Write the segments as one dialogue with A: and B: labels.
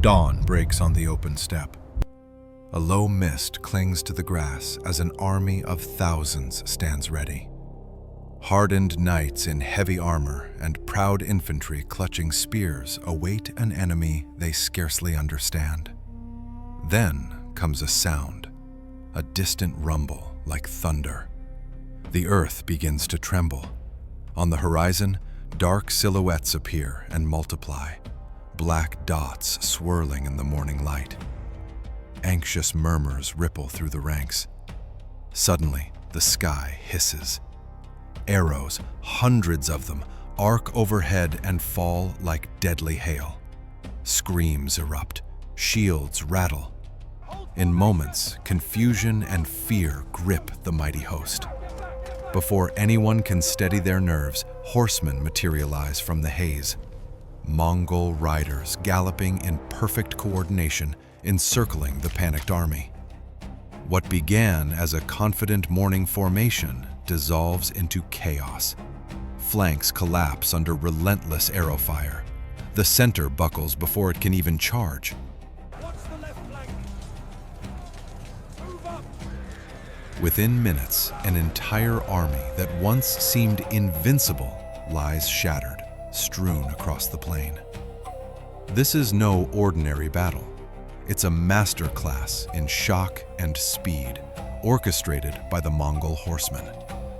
A: Dawn breaks on the open steppe. A low mist clings to the grass as an army of thousands stands ready. Hardened knights in heavy armor and proud infantry clutching spears await an enemy they scarcely understand. Then comes a sound, a distant rumble like thunder. The earth begins to tremble. On the horizon, dark silhouettes appear and multiply, black dots swirling in the morning light. Anxious murmurs ripple through the ranks. Suddenly, the sky hisses. Arrows, hundreds of them, arc overhead and fall like deadly hail. Screams erupt, shields rattle. In moments, confusion and fear grip the mighty host. Before anyone can steady their nerves, horsemen materialize from the haze. Mongol riders galloping in perfect coordination, encircling the panicked army. What began as a confident morning formation dissolves into chaos. Flanks collapse under relentless arrow fire. The center buckles before it can even charge. Within minutes, an entire army that once seemed invincible lies shattered, strewn across the plain. This is no ordinary battle. It's a masterclass in shock and speed, orchestrated by the Mongol Horsemen,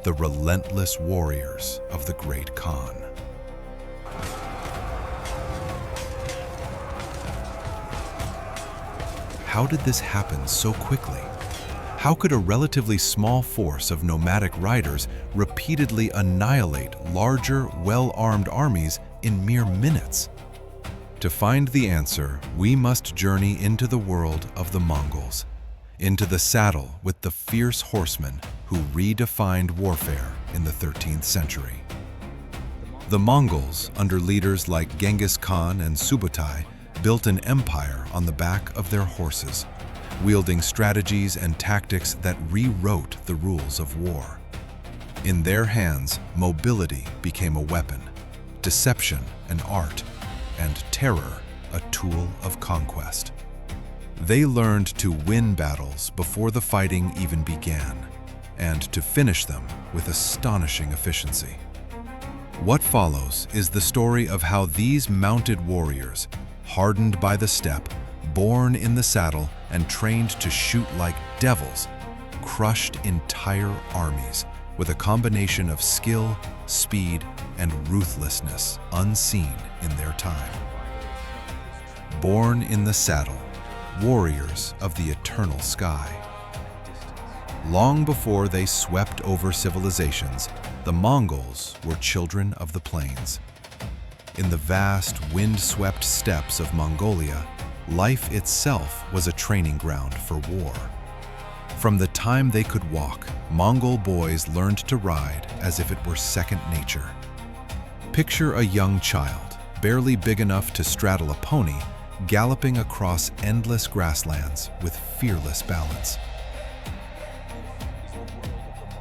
A: the relentless warriors of the Great Khan. How did this happen so quickly? How could a relatively small force of nomadic riders repeatedly annihilate larger, well-armed armies in mere minutes? To find the answer, we must journey into the world of the Mongols, into the saddle with the fierce horsemen who redefined warfare in the 13th century. The Mongols, under leaders like Genghis Khan and Subutai, built an empire on the back of their horses, wielding strategies and tactics that rewrote the rules of war. In their hands, mobility became a weapon, deception an art, and terror a tool of conquest. They learned to win battles before the fighting even began, and to finish them with astonishing efficiency. What follows is the story of how these mounted warriors, hardened by the steppe, born in the saddle, and trained to shoot like devils, crushed entire armies with a combination of skill, speed, and ruthlessness unseen in their time. Born in the saddle, warriors of the eternal sky. Long before they swept over civilizations, the Mongols were children of the plains. In the vast, wind-swept steppes of Mongolia, life itself was a training ground for war. From the time they could walk, Mongol boys learned to ride as if it were second nature. Picture a young child, barely big enough to straddle a pony, galloping across endless grasslands with fearless balance.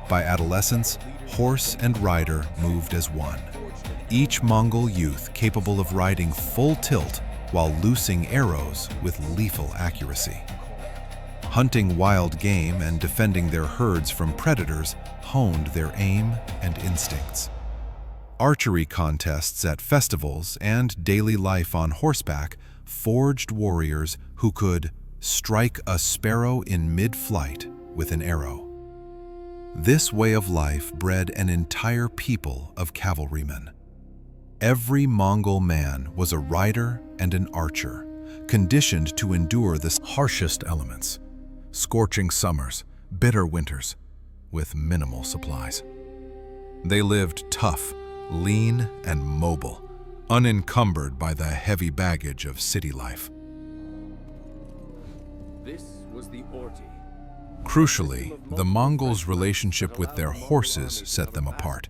A: By adolescence, horse and rider moved as one. Each Mongol youth capable of riding full tilt while loosing arrows with lethal accuracy. Hunting wild game and defending their herds from predators honed their aim and instincts. Archery contests at festivals and daily life on horseback forged warriors who could strike a sparrow in mid-flight with an arrow. This way of life bred an entire people of cavalrymen. Every Mongol man was a rider and an archer, conditioned to endure the harshest elements, scorching summers, bitter winters, with minimal supplies. They lived tough, lean, and mobile, unencumbered by the heavy baggage of city life.
B: This was the orty.
A: Crucially, the Mongols' relationship with their horses set them apart.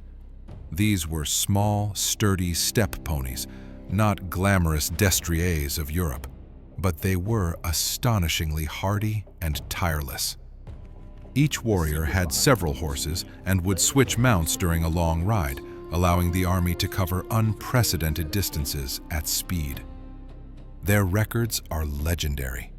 A: These were small, sturdy steppe ponies, not glamorous destriers of Europe, but they were astonishingly hardy and tireless. Each warrior had several horses and would switch mounts during a long ride, allowing the army to cover unprecedented distances at speed. Their records are legendary.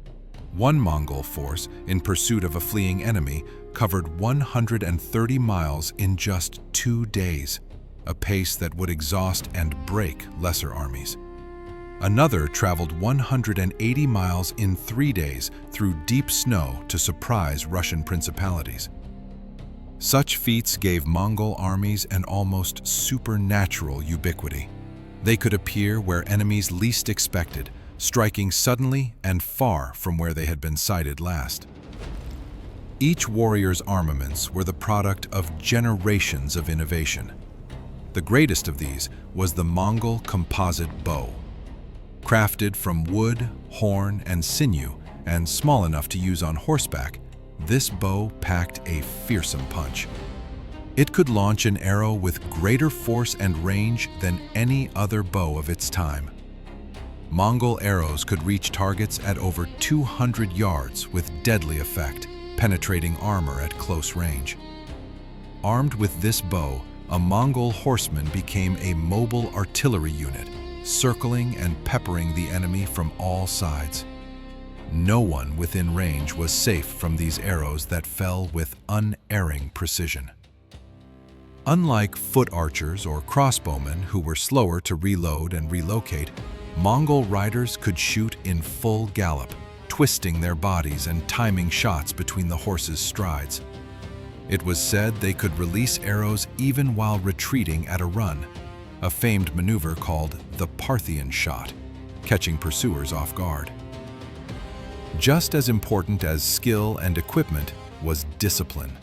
A: One Mongol force, in pursuit of a fleeing enemy, covered 130 miles in just 2 days, a pace that would exhaust and break lesser armies. Another traveled 180 miles in 3 days through deep snow to surprise Russian principalities. Such feats gave Mongol armies an almost supernatural ubiquity. They could appear where enemies least expected, striking suddenly and far from where they had been sighted last. Each warrior's armaments were the product of generations of innovation. The greatest of these was the Mongol Composite Bow. Crafted from wood, horn, and sinew, and small enough to use on horseback, this bow packed a fearsome punch. It could launch an arrow with greater force and range than any other bow of its time. Mongol arrows could reach targets at over 200 yards with deadly effect, penetrating armor at close range. Armed with this bow, a Mongol horseman became a mobile artillery unit, circling and peppering the enemy from all sides. No one within range was safe from these arrows that fell with unerring precision. Unlike foot archers or crossbowmen who were slower to reload and relocate, Mongol riders could shoot in full gallop, twisting their bodies and timing shots between the horses' strides. It was said they could release arrows even while retreating at a run, a famed maneuver called the Parthian shot, catching pursuers off guard. Just as important as skill and equipment was discipline.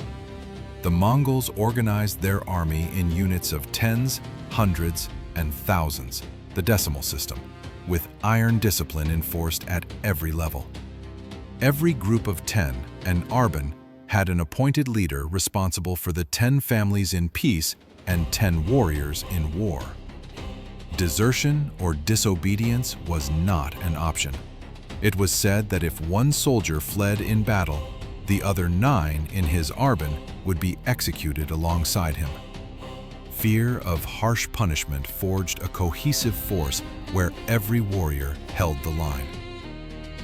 A: The Mongols organized their army in units of tens, hundreds, and thousands, the decimal system, with iron discipline enforced at every level. Every group of 10, an arban, had an appointed leader responsible for the 10 families in peace and 10 warriors in war. Desertion or disobedience was not an option. It was said that if one soldier fled in battle, the other 9 in his arban would be executed alongside him. Fear of harsh punishment forged a cohesive force where every warrior held the line.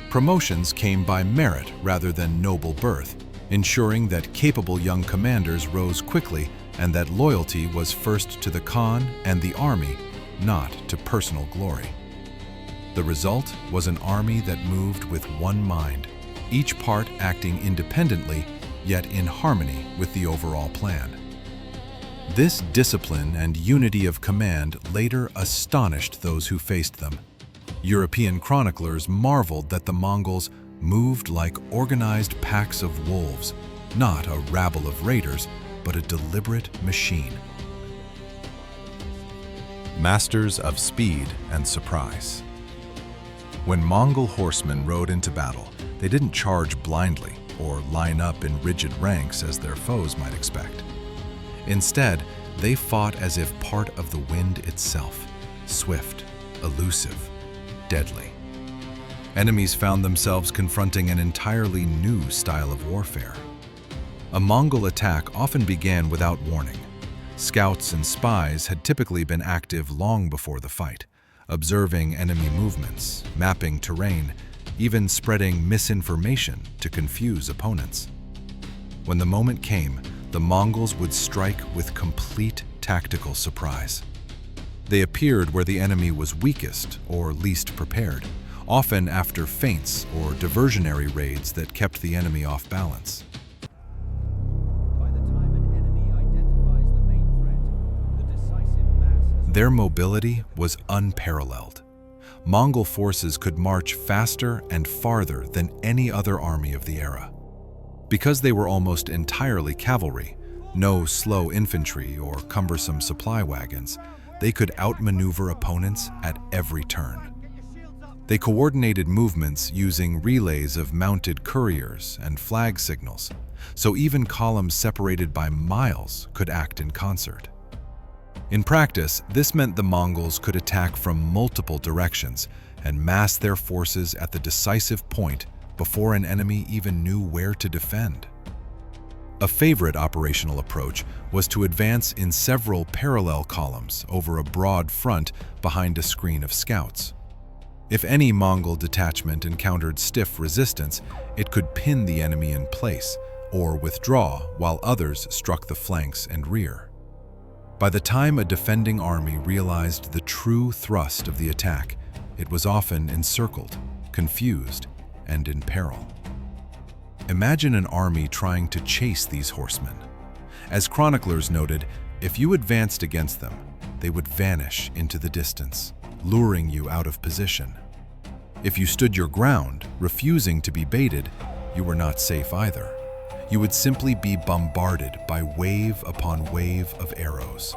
A: Promotions came by merit rather than noble birth, ensuring that capable young commanders rose quickly and that loyalty was first to the Khan and the army, not to personal glory. The result was an army that moved with one mind, each part acting independently, yet in harmony with the overall plan. This discipline and unity of command later astonished those who faced them. European chroniclers marveled that the Mongols moved like organized packs of wolves, not a rabble of raiders, but a deliberate machine. Masters of speed and surprise. When Mongol horsemen rode into battle, they didn't charge blindly or line up in rigid ranks as their foes might expect. Instead, they fought as if part of the wind itself, swift, elusive, deadly. Enemies found themselves confronting an entirely new style of warfare. A Mongol attack often began without warning. Scouts and spies had typically been active long before the fight, observing enemy movements, mapping terrain, even spreading misinformation to confuse opponents. When the moment came, the Mongols would strike with complete tactical surprise. They appeared where the enemy was weakest or least prepared, often after feints or diversionary raids that kept the enemy off balance.
B: By the time an enemy identifies the main threat, the decisive mass has
A: Their mobility was unparalleled. Mongol forces could march faster and farther than any other army of the era. Because they were almost entirely cavalry, no slow infantry or cumbersome supply wagons, they could outmaneuver opponents at every turn. They coordinated movements using relays of mounted couriers and flag signals, so even columns separated by miles could act in concert. In practice, this meant the Mongols could attack from multiple directions and mass their forces at the decisive point before an enemy even knew where to defend. A favorite operational approach was to advance in several parallel columns over a broad front behind a screen of scouts. If any Mongol detachment encountered stiff resistance, it could pin the enemy in place or withdraw while others struck the flanks and rear. By the time a defending army realized the true thrust of the attack, it was often encircled, confused, and in peril. Imagine an army trying to chase these horsemen. As chroniclers noted, if you advanced against them, they would vanish into the distance, luring you out of position. If you stood your ground, refusing to be baited, you were not safe either. You would simply be bombarded by wave upon wave of arrows.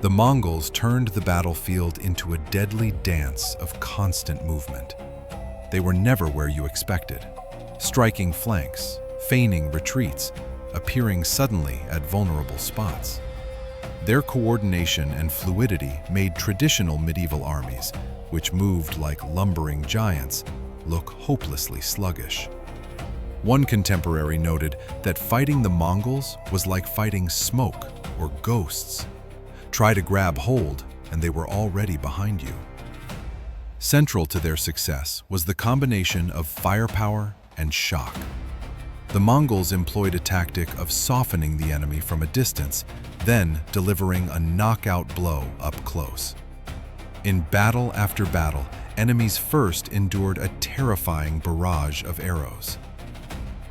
A: The Mongols turned the battlefield into a deadly dance of constant movement. They were never where you expected, striking flanks, feigning retreats, appearing suddenly at vulnerable spots. Their coordination and fluidity made traditional medieval armies, which moved like lumbering giants, look hopelessly sluggish. One contemporary noted that fighting the Mongols was like fighting smoke or ghosts. Try to grab hold, and they were already behind you. Central to their success was the combination of firepower and shock. The Mongols employed a tactic of softening the enemy from a distance, then delivering a knockout blow up close. In battle after battle, enemies first endured a terrifying barrage of arrows.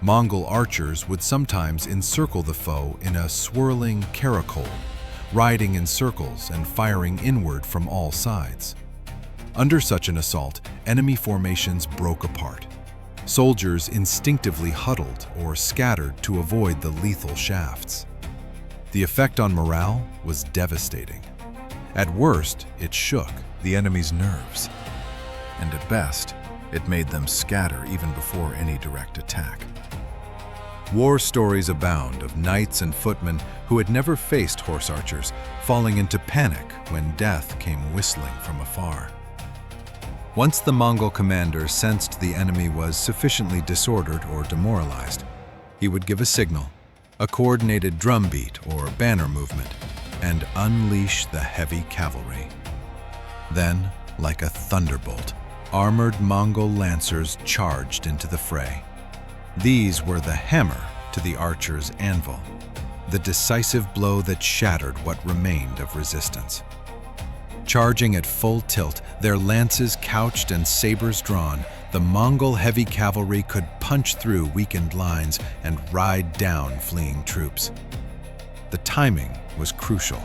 A: Mongol archers would sometimes encircle the foe in a swirling caracole, riding in circles and firing inward from all sides. Under such an assault, enemy formations broke apart. Soldiers instinctively huddled or scattered to avoid the lethal shafts. The effect on morale was devastating. At worst, it shook the enemy's nerves, and at best, it made them scatter even before any direct attack. War stories abound of knights and footmen who had never faced horse archers, falling into panic when death came whistling from afar. Once the Mongol commander sensed the enemy was sufficiently disordered or demoralized, he would give a signal, a coordinated drumbeat or banner movement, and unleash the heavy cavalry. Then, like a thunderbolt, armored Mongol lancers charged into the fray. These were the hammer to the archer's anvil, the decisive blow that shattered what remained of resistance. Charging at full tilt, their lances couched and sabers drawn, the Mongol heavy cavalry could punch through weakened lines and ride down fleeing troops. The timing was crucial.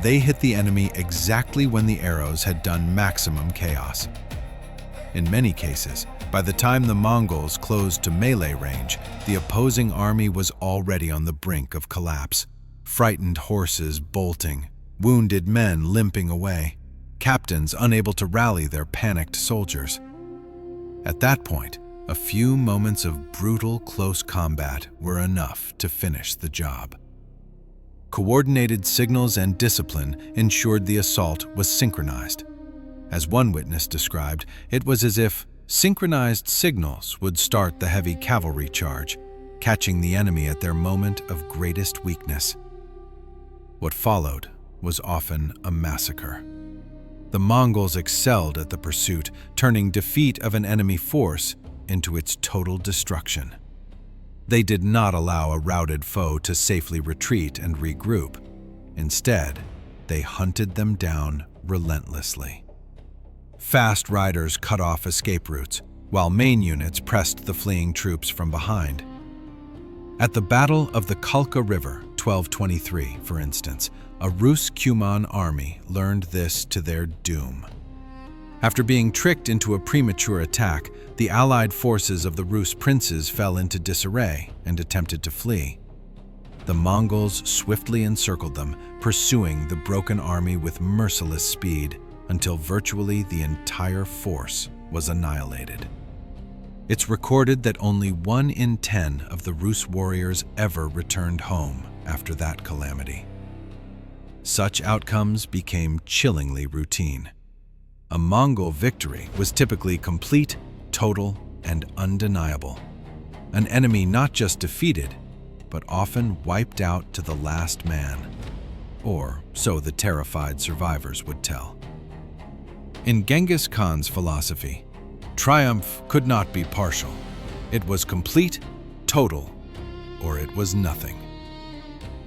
A: They hit the enemy exactly when the arrows had done maximum chaos. In many cases, by the time the Mongols closed to melee range, the opposing army was already on the brink of collapse. Frightened horses bolting, wounded men limping away, captains unable to rally their panicked soldiers. At that point, a few moments of brutal close combat were enough to finish the job. Coordinated signals and discipline ensured the assault was synchronized. As one witness described, it was as if synchronized signals would start the heavy cavalry charge, catching the enemy at their moment of greatest weakness. What followed was often a massacre. The Mongols excelled at the pursuit, turning defeat of an enemy force into its total destruction. They did not allow a routed foe to safely retreat and regroup. Instead, they hunted them down relentlessly. Fast riders cut off escape routes, while main units pressed the fleeing troops from behind. At the Battle of the Kalka River, 1223, for instance, a Rus-Cuman army learned this to their doom. After being tricked into a premature attack, the allied forces of the Rus princes fell into disarray and attempted to flee. The Mongols swiftly encircled them, pursuing the broken army with merciless speed until virtually the entire force was annihilated. It's recorded that only 1 in 10 of the Rus warriors ever returned home after that calamity. Such outcomes became chillingly routine. A Mongol victory was typically complete, total, and undeniable. An enemy not just defeated, but often wiped out to the last man. Or so the terrified survivors would tell. In Genghis Khan's philosophy, triumph could not be partial. It was complete, total, or it was nothing.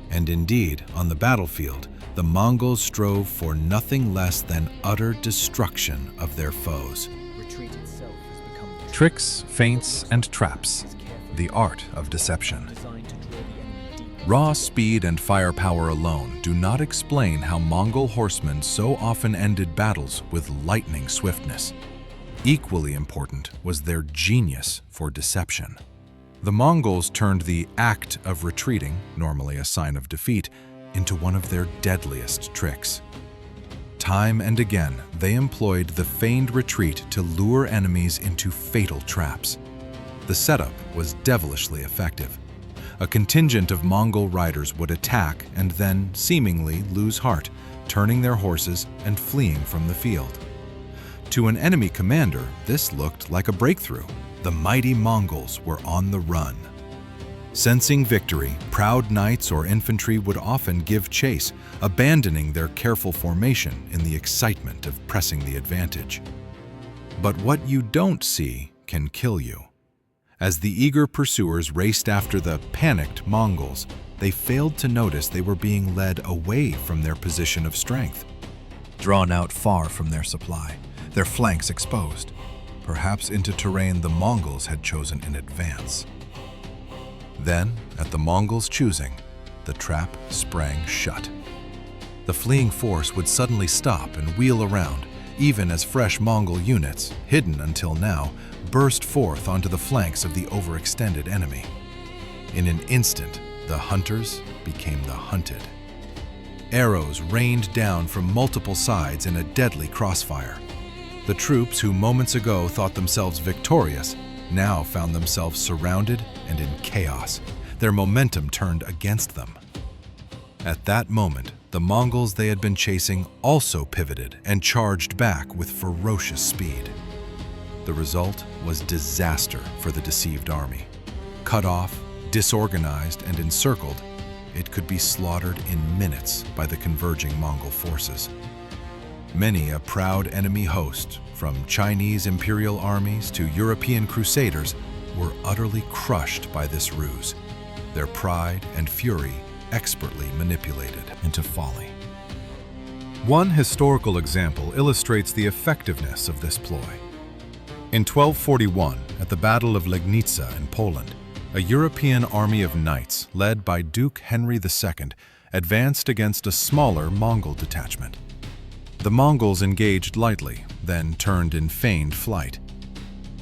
A: And indeed, on the battlefield, the Mongols strove for nothing less than utter destruction of their foes.
B: Retreat itself has become the
C: Tricks, feints, and traps, the art of deception.
B: designed to draw the enemy deep.
C: Raw speed and firepower alone do not explain how Mongol horsemen so often ended battles with lightning swiftness. Equally important was their genius for deception. The Mongols turned the act of retreating, normally a sign of defeat, into one of their deadliest tricks. Time and again, they employed the feigned retreat to lure enemies into fatal traps. The setup was devilishly effective. A contingent of Mongol riders would attack and then seemingly lose heart, turning their horses and fleeing from the field. To an enemy commander, this looked like a breakthrough. The mighty Mongols were on the run. Sensing victory, proud knights or infantry would often give chase, abandoning their careful formation in the excitement of pressing the advantage. But what you don't see can kill you. As the eager pursuers raced after the panicked Mongols, they failed to notice they were being led away from their position of strength. Drawn out far from their supply, their flanks exposed, perhaps into terrain the Mongols had chosen in advance. Then, at the Mongols' choosing, the trap sprang shut. The fleeing force would suddenly stop and wheel around, even as fresh Mongol units, hidden until now, burst forth onto the flanks of the overextended enemy. In an instant, the hunters became the hunted. Arrows rained down from multiple sides in a deadly crossfire. The troops who moments ago thought themselves victorious now found themselves surrounded and in chaos. Their momentum turned against them. At that moment, the Mongols they had been chasing also pivoted and charged back with ferocious speed. The result was disaster for the deceived army. Cut off, disorganized, and encircled, it could be slaughtered in minutes by the converging Mongol forces. Many a proud enemy host, from Chinese imperial armies to European crusaders, were utterly crushed by this ruse, their pride and fury expertly manipulated into folly. One historical example illustrates the effectiveness of this ploy. In 1241, at the Battle of Legnica in Poland, a European army of knights led by Duke Henry II advanced against a smaller Mongol detachment. The Mongols engaged lightly, then turned in feigned flight.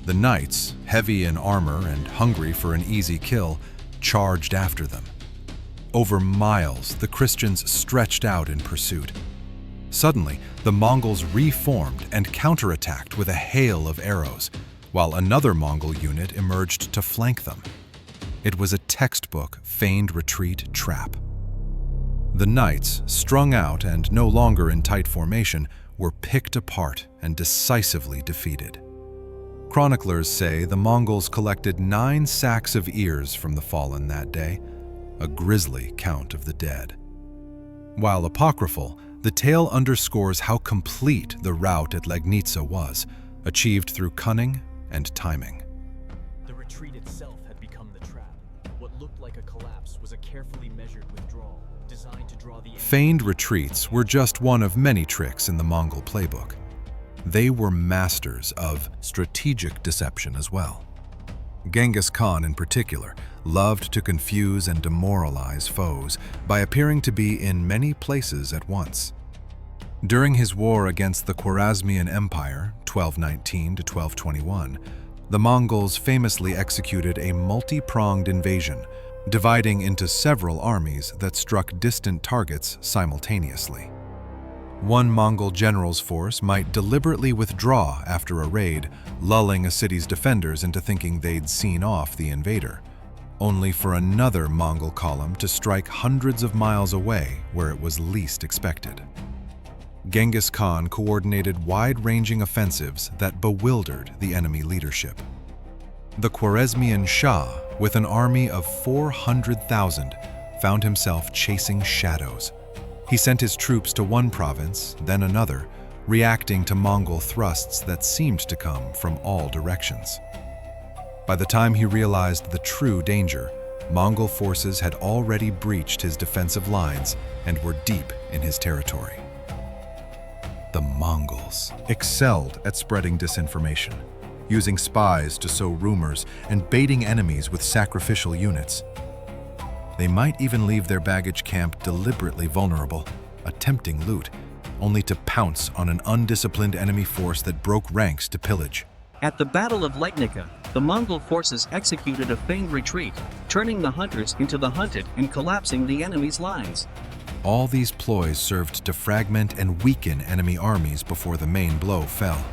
C: The knights, heavy in armor and hungry for an easy kill, charged after them. Over miles, the Christians stretched out in pursuit. Suddenly, the Mongols reformed and counterattacked with a hail of arrows, while another Mongol unit emerged to flank them. It was a textbook feigned retreat trap. The knights, strung out and no longer in tight formation, were picked apart and decisively defeated. Chroniclers say the Mongols collected 9 sacks of ears from the fallen that day, a grisly count of the dead. While apocryphal, the tale underscores how complete the rout at Legnica was, achieved through cunning and timing.
B: The retreat itself had become the trap. What looked like a collapse was a carefully measured withdrawal, designed to draw the enemy.
A: Feigned retreats were just one of many tricks in the Mongol playbook. They were masters of strategic deception as well. Genghis Khan, in particular, loved to confuse and demoralize foes by appearing to be in many places at once. During his war against the Khwarezmian Empire, 1219 to 1221, the Mongols famously executed a multi-pronged invasion, dividing into several armies that struck distant targets simultaneously. One Mongol general's force might deliberately withdraw after a raid, lulling a city's defenders into thinking they'd seen off the invader, only for another Mongol column to strike hundreds of miles away where it was least expected. Genghis Khan coordinated wide-ranging offensives that bewildered the enemy leadership. The Khwarezmian Shah, with an army of 400,000, found himself chasing shadows. He sent his troops to one province, then another, reacting to Mongol thrusts that seemed to come from all directions. By the time he realized the true danger, Mongol forces had already breached his defensive lines and were deep in his territory. The Mongols excelled at spreading disinformation, using spies to sow rumors and baiting enemies with sacrificial units. They might even leave their baggage camp deliberately vulnerable, attempting loot, only to pounce on an undisciplined enemy force that broke ranks to pillage.
D: At the Battle of Leitnica, the Mongol forces executed a feigned retreat, turning the hunters into the hunted and collapsing the enemy's lines.
A: All these ploys served to fragment and weaken enemy armies before the main blow fell.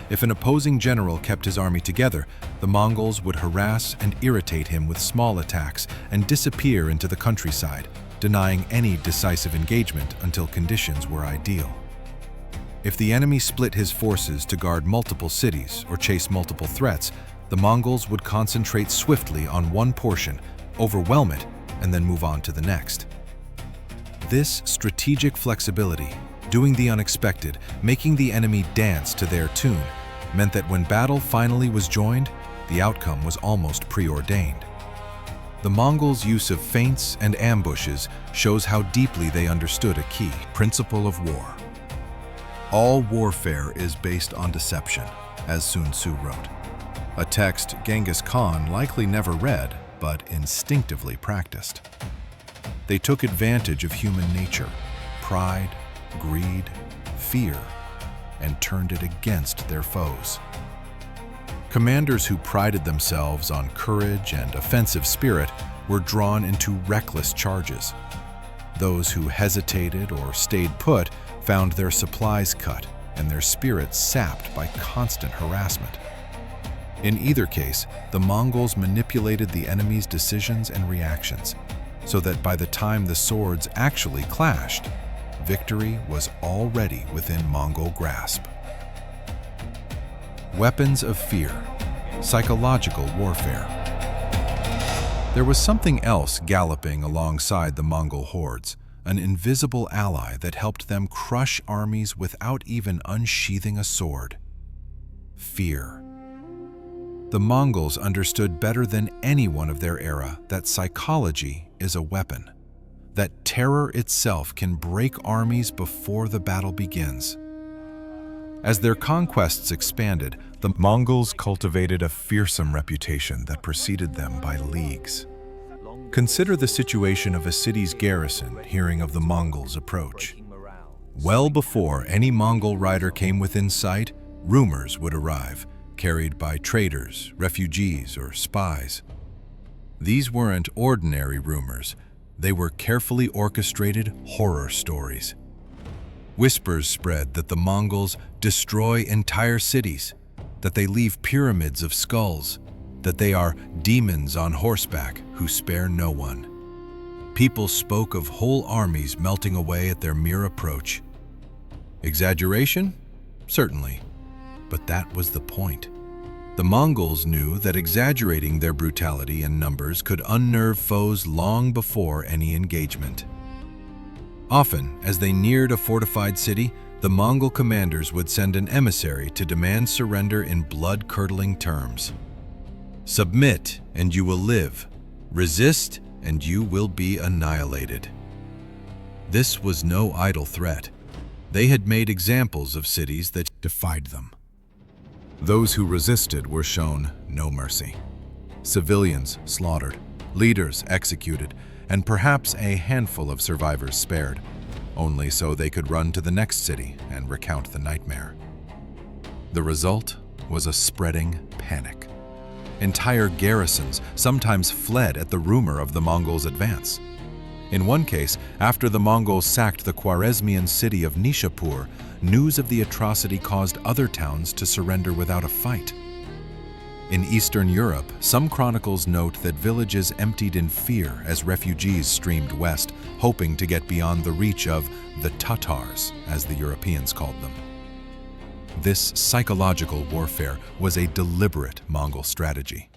A: If an opposing general kept his army together, the Mongols would harass and irritate him with small attacks and disappear into the countryside, denying any decisive engagement until conditions were ideal. If the enemy split his forces to guard multiple cities or chase multiple threats, the Mongols would concentrate swiftly on one portion, overwhelm it, and then move on to the next. This strategic flexibility, doing the unexpected, making the enemy dance to their tune, meant that when battle finally was joined, the outcome was almost preordained. The Mongols' use of feints and ambushes shows how deeply they understood a key principle of war. All warfare is based on deception, as Sun Tzu wrote, a text Genghis Khan likely never read, but instinctively practiced. They took advantage of human nature, pride, greed, fear, and turned it against their foes. Commanders who prided themselves on courage and offensive spirit were drawn into reckless charges. Those who hesitated or stayed put found their supplies cut and their spirits sapped by constant harassment. In either case, the Mongols manipulated the enemy's decisions and reactions, so that by the time the swords actually clashed, victory was already within Mongol grasp. Weapons of fear, psychological warfare. There was something else galloping alongside the Mongol hordes, an invisible ally that helped them crush armies without even unsheathing a sword. Fear. The Mongols understood better than anyone of their era that psychology is a weapon, that terror itself can break armies before the battle begins. As their conquests expanded, the Mongols cultivated a fearsome reputation that preceded them by leagues. Consider the situation of a city's garrison hearing of the Mongols' approach. Well before any Mongol rider came within sight, rumors would arrive, carried by traders, refugees, or spies. These weren't ordinary rumors. They were carefully orchestrated horror stories. Whispers spread that the Mongols destroy entire cities, that they leave pyramids of skulls, that they are demons on horseback who spare no one. People spoke of whole armies melting away at their mere approach. Exaggeration? Certainly, but that was the point. The Mongols knew that exaggerating their brutality and numbers could unnerve foes long before any engagement. Often, as they neared a fortified city, the Mongol commanders would send an emissary to demand surrender in blood-curdling terms. Submit, and you will live. Resist, and you will be annihilated. This was no idle threat. They had made examples of cities that defied them. Those who resisted were shown no mercy. Civilians slaughtered, leaders executed, and perhaps a handful of survivors spared, only so they could run to the next city and recount the nightmare. The result was a spreading panic. Entire garrisons sometimes fled at the rumor of the Mongols' advance. In one case, after the Mongols sacked the Khwarezmian city of Nishapur, news of the atrocity caused other towns to surrender without a fight. In Eastern Europe, some chronicles note that villages emptied in fear as refugees streamed west, hoping to get beyond the reach of the Tatars, as the Europeans called them. This psychological warfare was a deliberate Mongol strategy.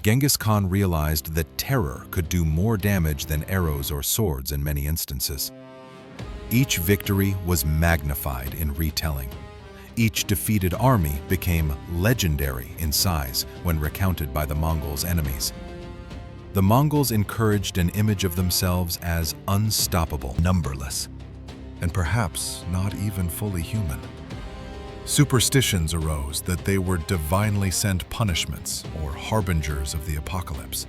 A: Genghis Khan realized that terror could do more damage than arrows or swords in many instances. Each victory was magnified in retelling. Each defeated army became legendary in size when recounted by the Mongols' enemies. The Mongols encouraged an image of themselves as unstoppable, numberless, and perhaps not even fully human. Superstitions arose that they were divinely sent punishments or harbingers of the apocalypse.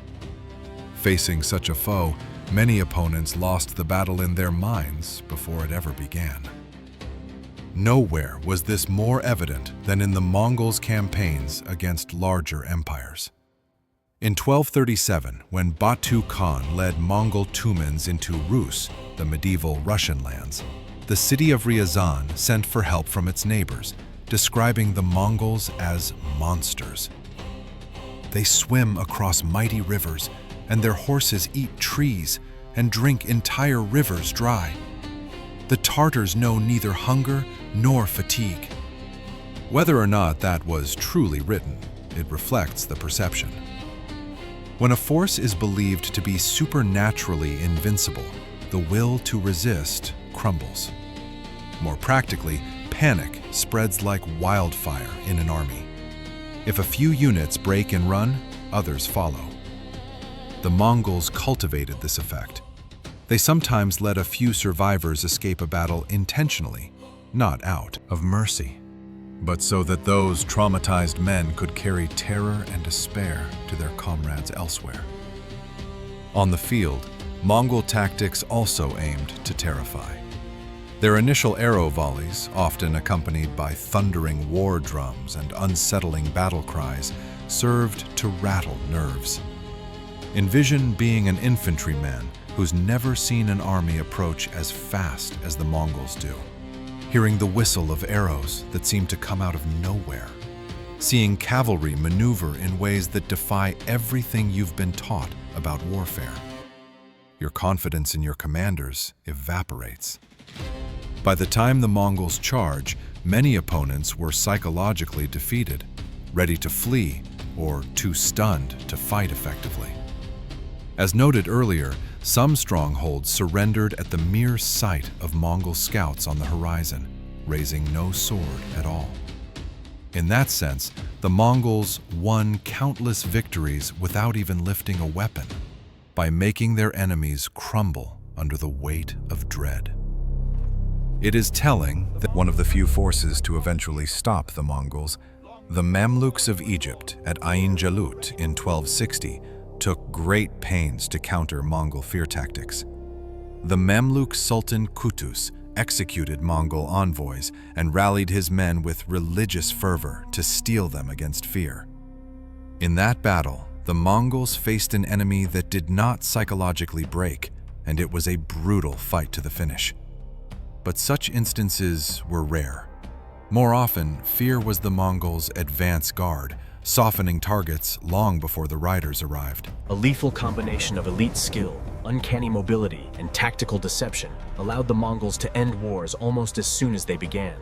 A: Facing such a foe, many opponents lost the battle in their minds before it ever began. Nowhere was this more evident than in the Mongols' campaigns against larger empires. In 1237, when Batu Khan led Mongol Tumans into Rus, the medieval Russian lands, the city of Ryazan sent for help from its neighbors, describing the Mongols as monsters. They swim across mighty rivers, and their horses eat trees and drink entire rivers dry. The Tartars know neither hunger nor fatigue. Whether or not that was truly written, it reflects the perception. When a force is believed to be supernaturally invincible, the will to resist crumbles. More practically, panic spreads like wildfire in an army. If a few units break and run, others follow. The Mongols cultivated this effect. They sometimes let a few survivors escape a battle intentionally, not out of mercy, but so that those traumatized men could carry terror and despair to their comrades elsewhere. On the field, Mongol tactics also aimed to terrify. Their initial arrow volleys, often accompanied by thundering war drums and unsettling battle cries, served to rattle nerves. Envision being an infantryman who's never seen an army approach as fast as the Mongols do, hearing the whistle of arrows that seem to come out of nowhere, seeing cavalry maneuver in ways that defy everything you've been taught about warfare. Your confidence in your commanders evaporates. By the time the Mongols charge, many opponents were psychologically defeated, ready to flee, or too stunned to fight effectively. As noted earlier, some strongholds surrendered at the mere sight of Mongol scouts on the horizon, raising no sword at all. In that sense, the Mongols won countless victories without even lifting a weapon, by making their enemies crumble under the weight of dread. It is telling that one of the few forces to eventually stop the Mongols, the Mamluks of Egypt at Ain Jalut in 1260, took great pains to counter Mongol fear tactics. The Mamluk Sultan Qutuz executed Mongol envoys and rallied his men with religious fervor to steel them against fear. In that battle, the Mongols faced an enemy that did not psychologically break, and it was a brutal fight to the finish. But such instances were rare. More often, fear was the Mongols' advance guard, softening targets long before the riders arrived.
B: A lethal combination of elite skill, uncanny mobility, and tactical deception allowed the Mongols to end wars almost as soon as they began.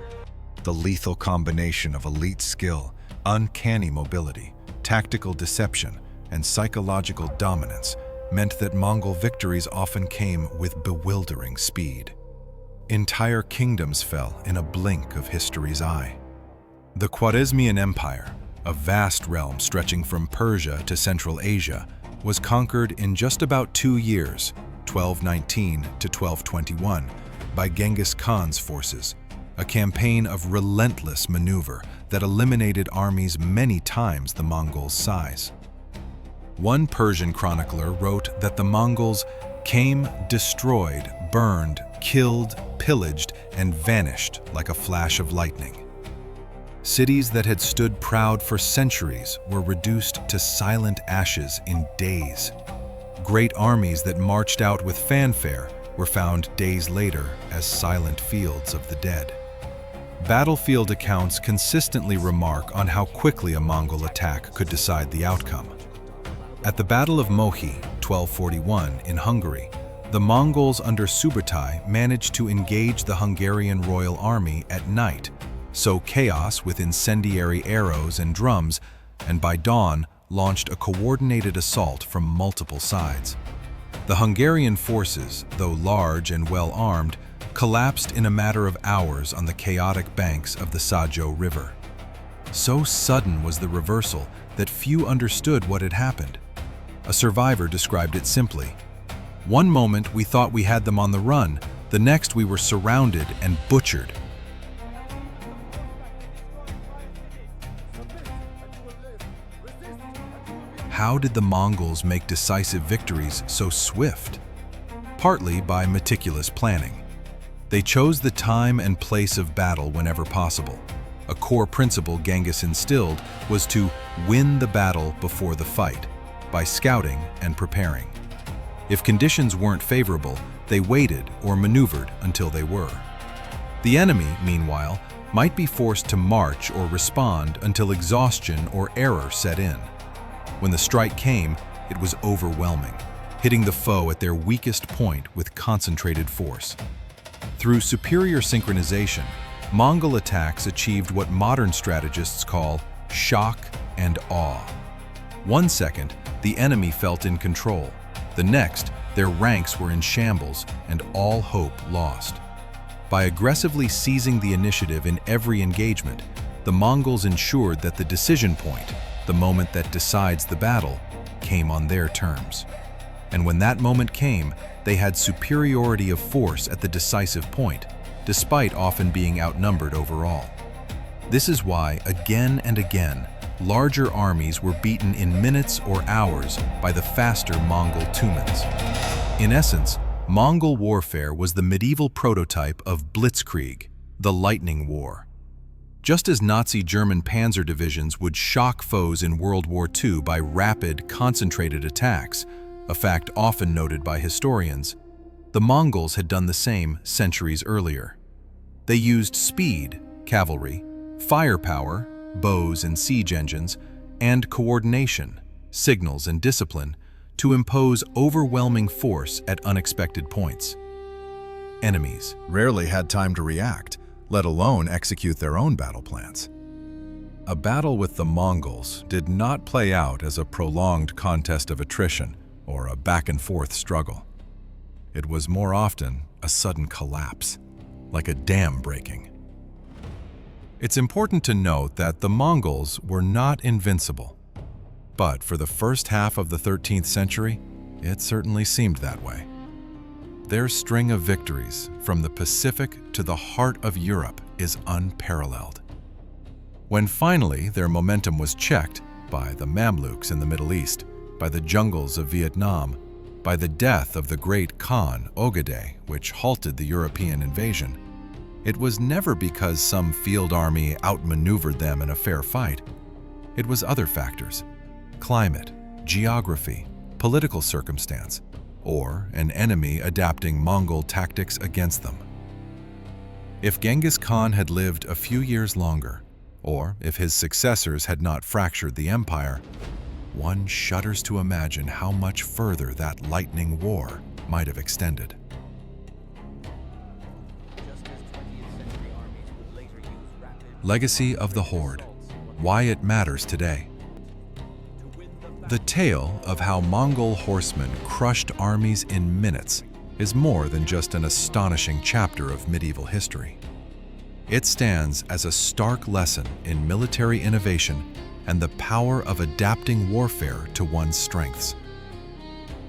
A: The lethal combination of elite skill, uncanny mobility, tactical deception, and psychological dominance meant that Mongol victories often came with bewildering speed. Entire kingdoms fell in a blink of history's eye. The Khwarezmian Empire, a vast realm stretching from Persia to Central Asia, was conquered in just about 2 years, 1219 to 1221, by Genghis Khan's forces, a campaign of relentless maneuver that eliminated armies many times the Mongols' size. One Persian chronicler wrote that the Mongols came, destroyed, burned, killed, pillaged, and vanished like a flash of lightning. Cities that had stood proud for centuries were reduced to silent ashes in days. Great armies that marched out with fanfare were found days later as silent fields of the dead. Battlefield accounts consistently remark on how quickly a Mongol attack could decide the outcome. At the Battle of Mohi, 1241, in Hungary, the Mongols under Subutai managed to engage the Hungarian royal army at night, sow chaos with incendiary arrows and drums, and by dawn launched a coordinated assault from multiple sides. The Hungarian forces, though large and well armed,
C: collapsed in a matter of hours on the chaotic banks of the Sajo River. So sudden was the reversal that few understood what had happened. A survivor described it simply: "One moment we thought we had them on the run, the next we were surrounded and butchered." How did the Mongols make decisive victories so swift? Partly by meticulous planning. They chose the time and place of battle whenever possible. A core principle Genghis instilled was to win the battle before the fight, by scouting and preparing. If conditions weren't favorable, they waited or maneuvered until they were. The enemy, meanwhile, might be forced to march or respond until exhaustion or error set in. When the strike came, it was overwhelming, hitting the foe at their weakest point with concentrated force. Through superior synchronization, Mongol attacks achieved what modern strategists call shock and awe. 1 second, the enemy felt in control. The next, their ranks were in shambles and all hope lost. By aggressively seizing the initiative in every engagement, the Mongols ensured that the decision point, the moment that decides the battle, came on their terms. And when that moment came, they had superiority of force at the decisive point, despite often being outnumbered overall. This is why, again and again, larger armies were beaten in minutes or hours by the faster Mongol Tumans. In essence, Mongol warfare was the medieval prototype of blitzkrieg, the lightning war. Just as Nazi German panzer divisions would shock foes in World War II by rapid, concentrated attacks, a fact often noted by historians, the Mongols had done the same centuries earlier. They used speed, cavalry, firepower, bows and siege engines, and coordination, signals and discipline to impose overwhelming force at unexpected points. Enemies
A: Rarely had time to react, let alone execute their own battle plans.
C: A battle with the Mongols did not play out as a prolonged contest of attrition or a back-and-forth struggle. It was more often a sudden collapse, like a dam breaking. It's important to note that the Mongols were not invincible. But for the first half of the 13th century, it certainly seemed that way. Their string of victories from the Pacific to the heart of Europe is unparalleled. When finally their momentum was checked by the Mamluks in the Middle East, by the jungles of Vietnam, by the death of the great Khan Ogedei, which halted the European invasion, it was never because some field army outmaneuvered them in a fair fight. It was other factors: climate, geography, political circumstance, or an enemy adapting Mongol tactics against them. If Genghis Khan had lived a few years longer, or if his successors had not fractured the empire, one shudders to imagine how much further that lightning war might have extended. Legacy of the Horde: why it matters today. The tale of how Mongol horsemen crushed armies in minutes is more than just an astonishing chapter of medieval history. It stands as a stark lesson in military innovation and the power of adapting warfare to one's strengths.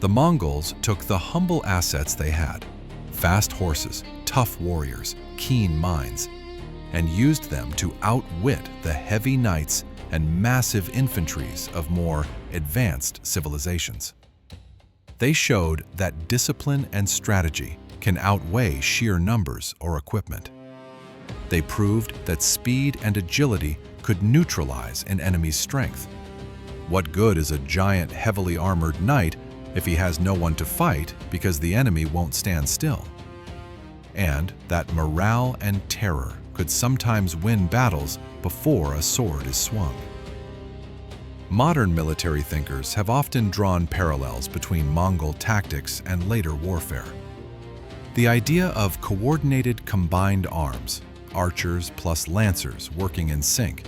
C: The Mongols took the humble assets they had, fast horses, tough warriors, keen minds, and used them to outwit the heavy knights and massive infantries of more advanced civilizations. They showed that discipline and strategy can outweigh sheer numbers or equipment. They proved that speed and agility could neutralize an enemy's strength. What good is a giant, heavily armored knight if he has no one to fight because the enemy won't stand still? And that morale and terror could sometimes win battles before a sword is swung. Modern military thinkers have often drawn parallels between Mongol tactics and later warfare. The idea of coordinated combined arms, archers plus lancers working in sync,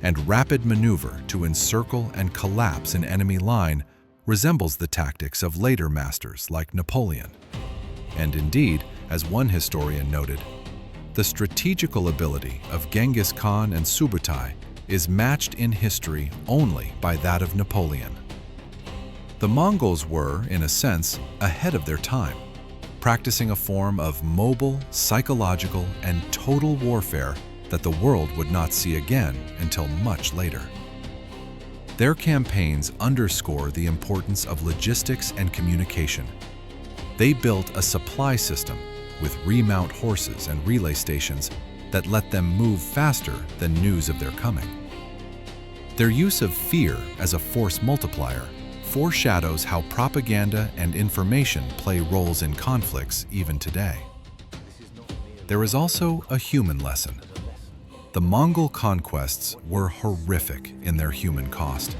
C: and rapid maneuver to encircle and collapse an enemy line resembles the tactics of later masters like Napoleon. And indeed, As one historian noted, the strategical ability of Genghis Khan and Subutai is matched in history only by that of Napoleon. The Mongols were, in a sense, ahead of their time, practicing a form of mobile, psychological, and total warfare that the world would not see again until much later. Their campaigns underscore the importance of logistics and communication. They built a supply system with remount horses and relay stations that let them move faster than news of their coming. Their use of fear as a force multiplier foreshadows how propaganda and information play roles in conflicts even today. There is also a human lesson. The Mongol conquests were horrific in their human cost.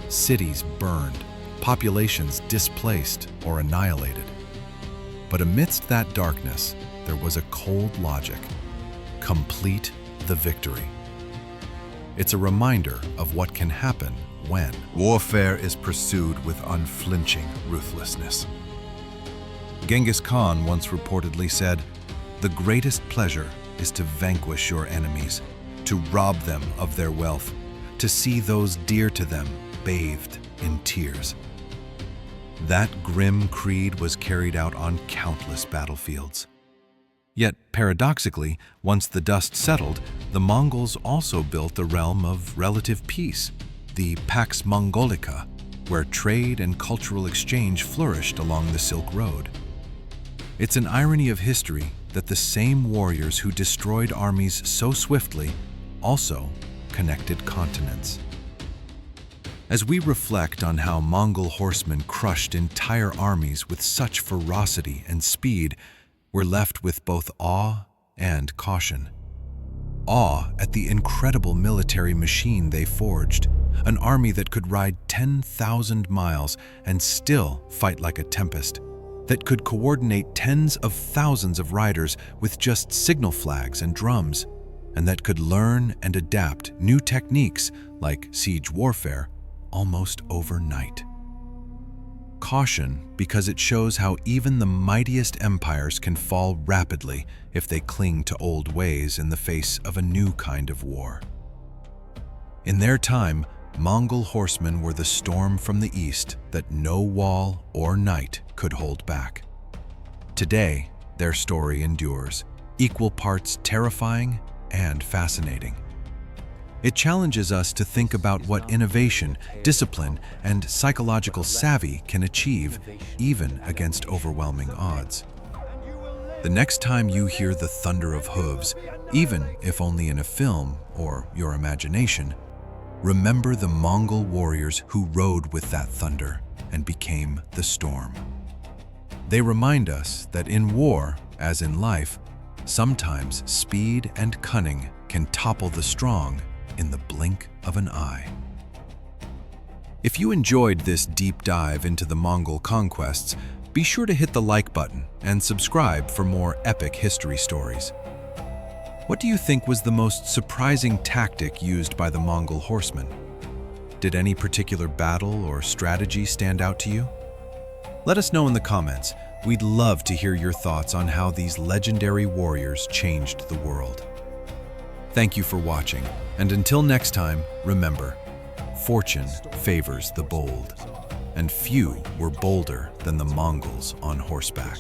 C: Cities burned, populations displaced or annihilated. But amidst that darkness, there was a cold logic: complete the victory. It's a reminder of what can happen when
A: Warfare is pursued with unflinching ruthlessness.
C: Genghis Khan once reportedly said, "The greatest pleasure is to vanquish your enemies, to rob them of their wealth, to see those dear to them bathed in tears." That grim creed was carried out on countless battlefields. Yet, paradoxically, once the dust settled, the Mongols also built a realm of relative peace, the Pax Mongolica, where trade and cultural exchange flourished along the Silk Road. It's an irony of history that the same warriors who destroyed armies so swiftly also connected continents. As we reflect on how Mongol horsemen crushed entire armies with such ferocity and speed, we're left with both awe and caution. Awe at the incredible military machine they forged, an army that could ride 10,000 miles and still fight like a tempest, that could coordinate tens of thousands of riders with just signal flags and drums, and that could learn and adapt new techniques like siege warfare almost overnight. Caution because it shows how even the mightiest empires can fall rapidly if they cling to old ways in the face of a new kind of war. In their time, Mongol horsemen were the storm from the east that no wall or night could hold back. Today, their story endures, equal parts terrifying and fascinating. It challenges us to think about what innovation, discipline, and psychological savvy can achieve, even against overwhelming odds. The next time you hear the thunder of hooves, even if only in a film or your imagination, remember the Mongol warriors who rode with that thunder and became the storm. They remind us that in war, as in life, sometimes speed and cunning can topple the strong in the blink of an eye. If you enjoyed this deep dive into the Mongol conquests, be sure to hit the like button and subscribe for more epic history stories. What do you think was the most surprising tactic used by the Mongol horsemen? Did any particular battle or strategy stand out to you? Let us know in the comments. We'd love to hear your thoughts on how these legendary warriors changed the world. Thank you for watching, and until next time, remember, fortune favors the bold, and few were bolder than the Mongols on horseback.